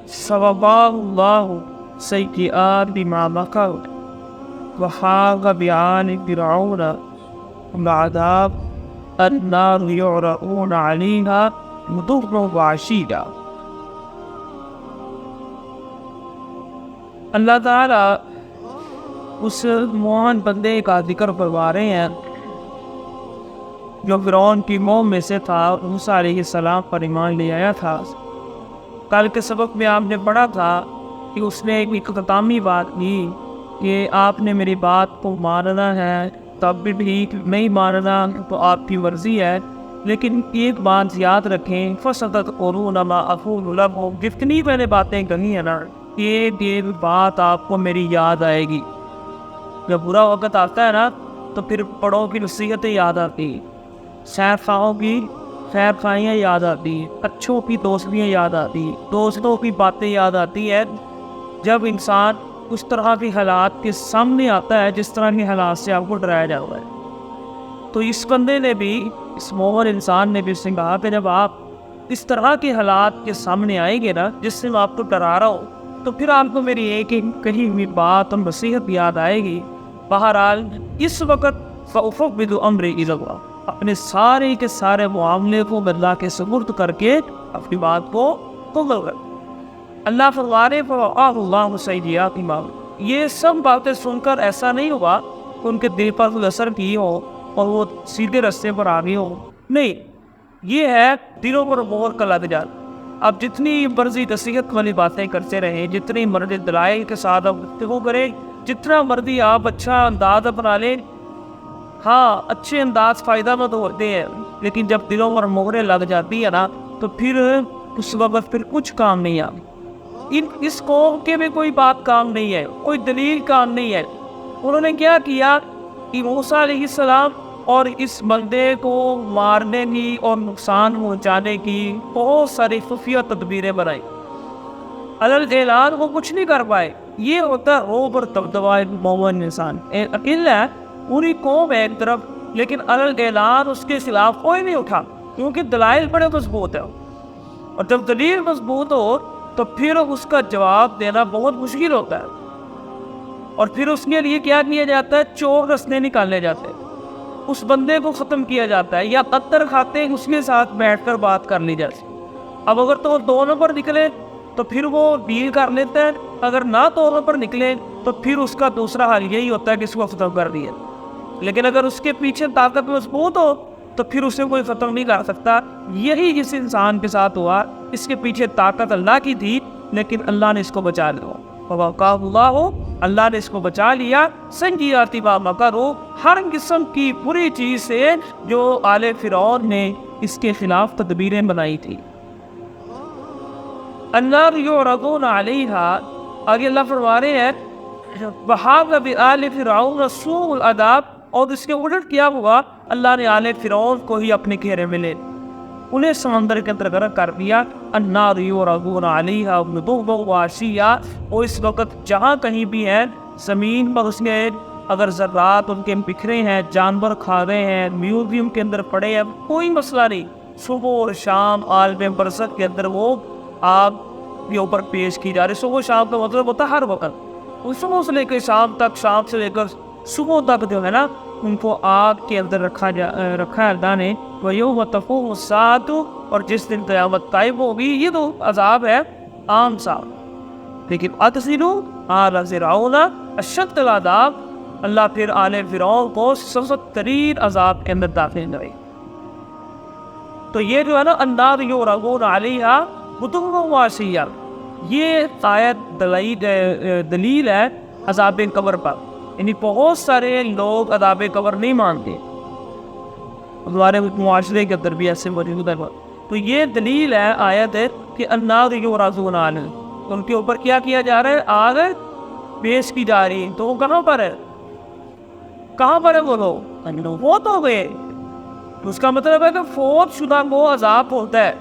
صواب اللہ سیئات ما مکر وحاق بعال فرعون العذاب النار یعرضون علیہا غدوا وعشیا۔ اللہ تعالیٰ اس مومن بندے کا ذکر فرما رہے ہیں جو فرعون کی قوم میں سے تھا، موسیٰ علیہ السلام پر ایمان لے آیا تھا۔ کل کے سبق میں آپ نے پڑھا تھا کہ اس نے ایک اختتامی بات کی کہ آپ نے میری بات کو ماننا ہے تب بھی ٹھیک، نہیں ماننا تو آپ کی مرضی ہے، لیکن ایک بات یاد رکھیں، فَسَتَذْكُرُونَ مَا أَقُولُ لَكُمْ، جتنی میں نے باتیں کہی ہیں نا، یہ بات آپ کو میری یاد آئے گی۔ جب برا وقت آتا ہے نا تو پھر بڑوں کی نصیحتیں یاد آتی ہیں، خیر خواہوں کی خیر خواہیاں یاد آتی ہیں، اچھوں کی دوستیاں یاد آتی ہیں، دوستوں کی باتیں یاد آتی ہیں۔ جب انسان اس طرح کے حالات کے سامنے آتا ہے جس طرح کے حالات سے آپ کو ڈرایا جاتا ہے، تو اس بندے نے بھی، اس مومن انسان نے بھی اس سے کہا کہ جب آپ اس طرح کے حالات کے سامنے آئیں گے نا جس سے میں آپ کو ڈرا رہا ہوں، تو پھر آپ کو میری ایک ایک کہی ہوئی بات اور نصیحت یاد آئے گی۔ بہرحال اس وقت فَأُفَوِّضُ أَمْرِي إِلَى اللَّهِ، اپنے سارے کے سارے معاملے کو اللہ کے سپرد کر کے اپنی بات کو قبول کر۔ اللہ فرمانے فَوَقَاهُ اللَّهُ سَيِّئَاتِ مَا عَمِلَ، یہ سب باتیں سن کر ایسا نہیں ہوا کہ ان کے دل پر کوئی اثر کی ہو اور وہ سیدھے راستے پر آ گئے ہو، نہیں، یہ ہے دلوں پر مہر کا لگ جانا۔ اب جتنی مرضی نصیحت والی باتیں کرتے رہیں، جتنی مرضی دلائل کے ساتھ آپ گفتگو کریں، جتنا مرضی آپ اچھا انداز اپنا لیں، ہاں اچھے انداز فائدہ مند ہوتے ہیں، لیکن جب دلوں پر مہریں لگ جاتی ہے نا تو پھر اس وقت پھر کچھ کام نہیں آ۔ اس قوم کے بھی کوئی بات کام نہیں ہے، کوئی دلیل کام نہیں ہے۔ انہوں نے کیا کیا کہ موسیٰ علیہ السلام اور اس بندے کو مارنے کی اور نقصان پہنچانے کی بہت ساری خفیہ تدبیریں بنائی، اعلان وہ کچھ نہیں کر پائے۔ یہ ہوتا ہے روب اور دبدبہ مومن انسان، اکیلا ہے، پوری قوم ہے ایک طرف، لیکن اعلان اس کے خلاف کوئی نہیں اٹھا کیونکہ دلائل بڑے مضبوط ہیں، اور جب دلیل مضبوط ہو تو پھر اس کا جواب دینا بہت مشکل ہوتا ہے، اور پھر اس کے لیے کیا کیا جاتا ہے، چور رستے نکالنے جاتے ہیں، اس بندے کو ختم کیا جاتا ہے، یا قطر کھاتے اس کے ساتھ بیٹھ کر بات کر لی جاتی۔ اب اگر تو دونوں پر نکلے تو پھر وہ ڈیل کر لیتے ہیں، اگر نہ دونوں پر نکلے تو پھر اس کا دوسرا حل یہی ہوتا ہے کہ اس کو ختم کر دیا، لیکن اگر اس کے پیچھے طاقت مضبوط ہو تو پھر اسے کوئی ختم نہیں کر سکتا۔ یہی جس انسان کے ساتھ ہوا، اس کے پیچھے طاقت اللہ کی تھی لیکن اللہ نے اس کو بچا لیا، فَوَقَاهُ اللَّهُ، اللہ نے اس کو بچا لیا، سَيِّئَاتِ مَا مَكَرُوا، ہر قسم کی بری چیز سے جو آل فرعون نے اس کے خلاف تدبیریں بنائی تھی۔ النار یعرضون علیہا، آگے اللہ فرما رہے ہیں وَحَاقَ بِآلِ فِرْعَوْنَ سُوءُ الْعَذَابِ، اور اس کے الٹ کیا ہوا، اللہ نے آل فرعون کو ہی اپنے گھیرے میں لے، انہیں سمندر کے اندر غرق کر دیا۔ النار یعرضون علیہا غدوا وعشیا، اور اس وقت جہاں کہیں بھی ہیں زمین پر اس کے اگر ذرات ان کے بکھرے ہیں، جانور کھا رہے ہیں، میوزیم کے اندر پڑے ہیں، کوئی مسئلہ نہیں، صبح اور شام عالم برزخ کے اندر وہ آگ کے اوپر پیش کی جا رہی۔ صبح شام کا مطلب ہوتا ہے ہر وقت، صبح سے لے کر شام تک، شام سے لے کر صبح تک جو ہے نا ان کو آگ کے اندر رکھا ہے اللہ نے۔ وَيَوْمَ تَقُومُ السَّاعَةُ، اور جس دن قیامت قائم ہوگی، یہ تو عذاب ہے عام سا، لیکن أَدْخِلُوا آلَ فِرْعَوْنَ أَشَدَّ الْعَذَابِ، اللہ پھر آل فرعون کو سخت ترین عذاب کے اندر داخل کرے۔ تو یہ جو ہے نا النار یعرضون علیہا غدوا وعشیا، یہ آیت دلیل ہے عذاب قبر پر، یعنی بہت سارے لوگ عذاب قبر نہیں مانتے، ہمارے معاشرے کے اندر بھی ایسے موجود ہے، تو یہ دلیل ہے آیت ہے کہ النار یعرضون علیہا، ان کے اوپر کیا جا رہا ہے، آگ پیش کی جا رہی ہے۔ تو وہ کہاں پر ہے، کہاں پر ہے وہ لوگ، فوت ہو گئے، تو اس کا مطلب ہے کہ فوت شدہ کو عذاب ہوتا ہے۔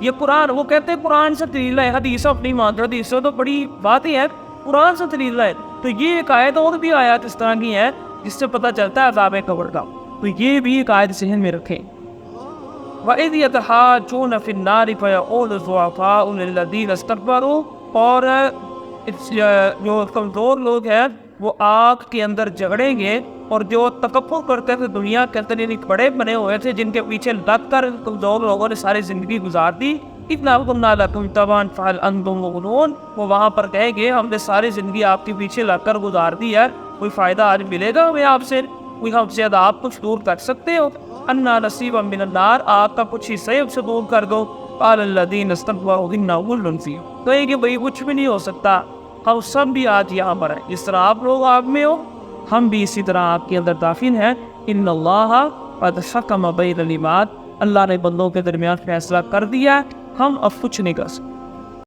یہ قرآن، وہ کہتے ہیں قرآن سے دلیل ہے، حدیث اپنی مان، حدیث سے تو بڑی بات ہی ہے، قرآن سے دلیل ہے۔ تو یہ ایک آیت اور بھی آیات اس طرح کی ہے جس سے پتہ چلتا ہے عذاب قبر کا، تو یہ بھی ایک آیت ذہن میں رکھیں۔ وَإِذْ يَتَحَاجُّونَ فِي النَّارِ فَيَقُولُ الضُّعَفَاءُ لِلَّذِينَ اسْتَكْبَرُوا اور جو کمزور لوگ ہیں وہ آگ کے اندر جگڑیں گے، اور جو تکبر کرتے تھے دنیا کے اندر، یعنی بڑے بنے ہوئے تھے جن کے پیچھے لگ کر کمزور لوگوں نے ساری زندگی گزار دی، اتنا مغنون، وہ وہاں پر کہیں گے ہم نے ساری زندگی آپ کے پیچھے لگ کر گزار دی ہے، کوئی فائدہ آج ملے گا ہمیں آپ سے؟ کوئی ہم سے آپ کچھ دور کر سکتے ہو؟ انا نصیبا من النار، آپ کا کچھ حصہ ہم سے دور کر دو۔ قال الذین استكبروا انا كل فیہ، کہیں کہ بھائی کچھ بھی نہیں ہو سکتا، ہم سب بھی آج یہاں پر ہیں، جس طرح آپ لوگ آگ میں ہو ہم بھی اسی طرح آپ کے اندر داخل ہیں۔ ان اللہ قد حکم بین العباد، اللہ نے بندوں کے درمیان فیصلہ کر دیا، ہم اب کچھ نہیں کر سکتے۔